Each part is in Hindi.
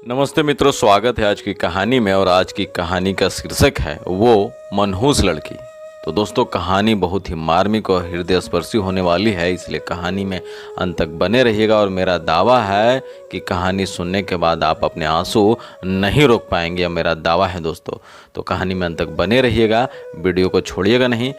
नमस्ते मित्रों, स्वागत है आज की कहानी में। और आज की कहानी का शीर्षक है वो मनहूस लड़की। तो दोस्तों, कहानी बहुत ही मार्मिक और हृदय स्पर्शी होने वाली है, इसलिए कहानी में अंत तक बने रहिएगा। और मेरा दावा है कि कहानी सुनने के बाद आप अपने आंसू नहीं रोक पाएंगे, यह मेरा दावा है दोस्तों। तो कहानी में अंत तक बने रहिएगा, वीडियो को छोड़िएगा नहीं।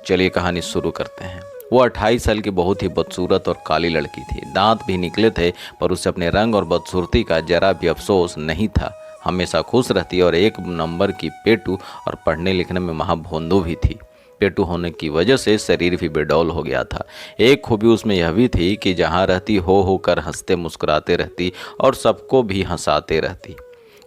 चलिए कहानी शुरू करते हैं। वो 28 साल की बहुत ही बदसूरत और काली लड़की थी। दांत भी निकले थे, पर उसे अपने रंग और बदसूरती का जरा भी अफसोस नहीं था। हमेशा खुश रहती और एक नंबर की पेटू और पढ़ने लिखने में महाभोंदू भी थी। पेटू होने की वजह से शरीर भी बेडौल हो गया था। एक खूबी उसमें यह भी थी कि जहाँ रहती हो कर हंसते मुस्कुराते रहती और सबको भी हंसाते रहती।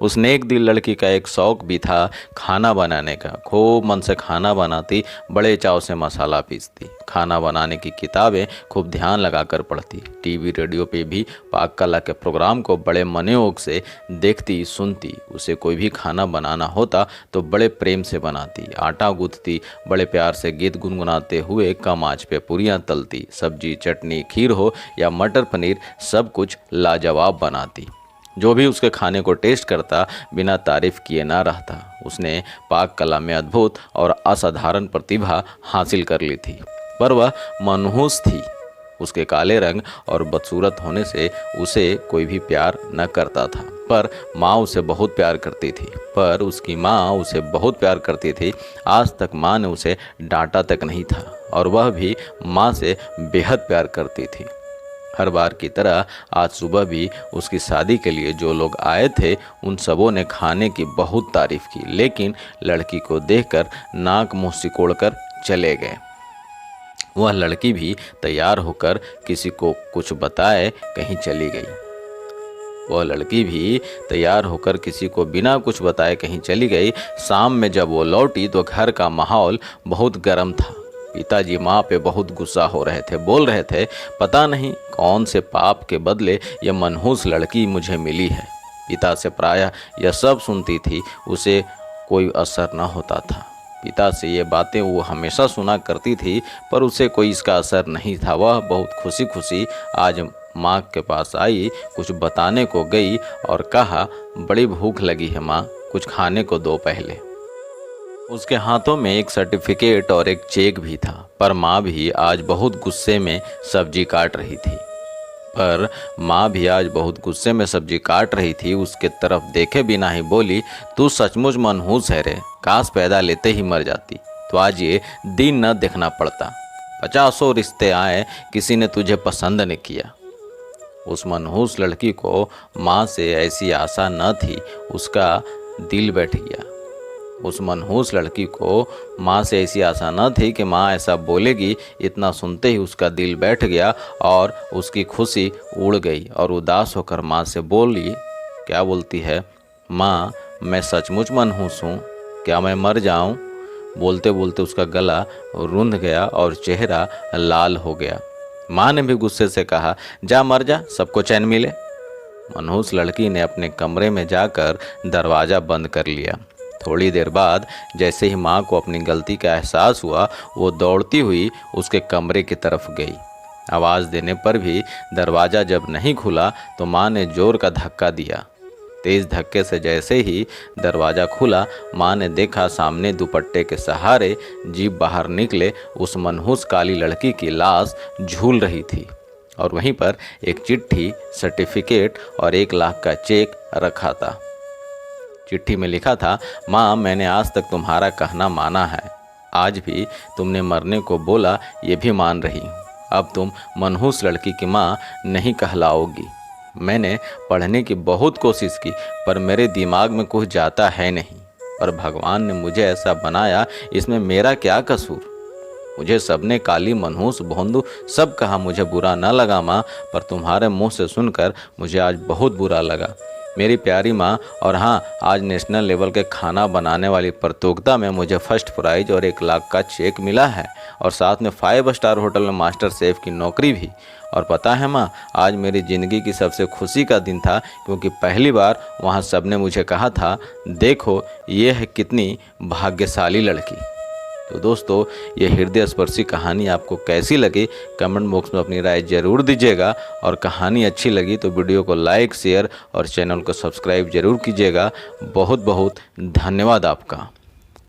उस नेक दिल लड़की का एक शौक भी था खाना बनाने का। खूब मन से खाना बनाती, बड़े चाव से मसाला पीसती, खाना बनाने की किताबें खूब ध्यान लगाकर पढ़ती, टीवी रेडियो पे भी पाक कला के प्रोग्राम को बड़े मनोयोग से देखती सुनती। उसे कोई भी खाना बनाना होता तो बड़े प्रेम से बनाती। आटा गूंथती, बड़े प्यार से गीत गुनगुनाते हुए कम आंच पे पूरियाँ तलती। सब्जी, चटनी, खीर हो या मटर पनीर, सब कुछ लाजवाब बनाती। जो भी उसके खाने को टेस्ट करता बिना तारीफ किए ना रहता। उसने पाक कला में अद्भुत और असाधारण प्रतिभा हासिल कर ली थी, पर वह मनहूस थी। उसके काले रंग और बदसूरत होने से उसे कोई भी प्यार न करता था। पर माँ उसे बहुत प्यार करती थी। उसकी माँ उसे बहुत प्यार करती थी। आज तक माँ ने उसे डांटा तक नहीं था, और वह भी माँ से बेहद प्यार करती थी। हर बार की तरह आज सुबह भी उसकी शादी के लिए जो लोग आए थे उन सबों ने खाने की बहुत तारीफ की, लेकिन लड़की को देखकर नाक मुंह सिकोड़कर चले गए। वह लड़की भी तैयार होकर किसी को कुछ बताए कहीं चली गई। बिना कुछ बताए कहीं चली गई। शाम में जब वो लौटी तो घर का माहौल बहुत गर्म था। पिताजी माँ पे बहुत गुस्सा हो रहे थे। बोल रहे थे, पता नहीं कौन से पाप के बदले यह मनहूस लड़की मुझे मिली है। पिता से प्रायः यह सब सुनती थी, उसे कोई असर न होता था। पिता से ये बातें वो हमेशा सुना करती थी, पर उसे कोई इसका असर नहीं था। वह बहुत खुशी खुशी आज माँ के पास आई, कुछ बताने को गई और कहा, बड़ी भूख लगी है माँ, कुछ खाने को दो पहले। उसके हाथों में एक सर्टिफिकेट और एक चेक भी था। पर माँ भी आज बहुत गुस्से में सब्जी काट रही थी। उसके तरफ देखे बिना ही बोली, तू सचमुच मनहूस है रे, काश पैदा लेते ही मर जाती तो आज ये दिन न देखना पड़ता। 50 रिश्ते आए, किसी ने तुझे पसंद नहीं किया। उस मनहूस लड़की को माँ से ऐसी आशा न थी, उसका दिल बैठ गया। उस मनहूस लड़की को माँ से ऐसी आशा न थी कि माँ ऐसा बोलेगी। इतना सुनते ही उसका दिल बैठ गया और उसकी खुशी उड़ गई और उदास होकर माँ से बोली, क्या बोलती है माँ, मैं सचमुच मनहूस हूँ, क्या मैं मर जाऊँ? बोलते बोलते उसका गला रुंध गया और चेहरा लाल हो गया। माँ ने भी गुस्से से कहा, जा मर जा, सबको चैन मिले। मनहूस लड़की ने अपने कमरे में जाकर दरवाज़ा बंद कर लिया। थोड़ी देर बाद जैसे ही माँ को अपनी गलती का एहसास हुआ, वो दौड़ती हुई उसके कमरे की तरफ गई। आवाज़ देने पर भी दरवाज़ा जब नहीं खुला तो माँ ने ज़ोर का धक्का दिया। तेज़ धक्के से जैसे ही दरवाज़ा खुला, माँ ने देखा सामने दुपट्टे के सहारे जीभ बाहर निकले उस मनहूस काली लड़की की लाश झूल रही थी, और वहीं पर एक चिट्ठी, सर्टिफिकेट और 1 लाख का चेक रखा था। चिट्ठी में लिखा था, माँ, मैंने आज तक तुम्हारा कहना माना है। आज भी तुमने मरने को बोला, ये भी मान रही हूँ। अब तुम मनहूस लड़की की माँ नहीं कहलाओगी। मैंने पढ़ने की बहुत कोशिश की, पर मेरे दिमाग में कुछ जाता है नहीं। पर भगवान ने मुझे ऐसा बनाया, इसमें मेरा क्या कसूर? मुझे सबने काली, मनहूस, भोंदू सब कहा। मुझे बुरा न लगा माँ, पर तुम्हारे मुँह से सुनकर मुझे आज बहुत बुरा लगा मेरी प्यारी माँ। और हाँ, आज नेशनल लेवल के खाना बनाने वाली प्रतियोगिता में मुझे फर्स्ट प्राइज और 1 लाख का चेक मिला है, और साथ में 5 स्टार होटल में मास्टर शेफ की नौकरी भी। और पता है माँ, आज मेरी ज़िंदगी की सबसे खुशी का दिन था, क्योंकि पहली बार वहाँ सबने मुझे कहा था, देखो ये है कितनी भाग्यशाली लड़की। तो दोस्तों, ये हृदय स्पर्शी कहानी आपको कैसी लगी कमेंट बॉक्स में अपनी राय ज़रूर दीजिएगा। और कहानी अच्छी लगी तो वीडियो को लाइक, शेयर और चैनल को सब्सक्राइब ज़रूर कीजिएगा। बहुत बहुत धन्यवाद आपका।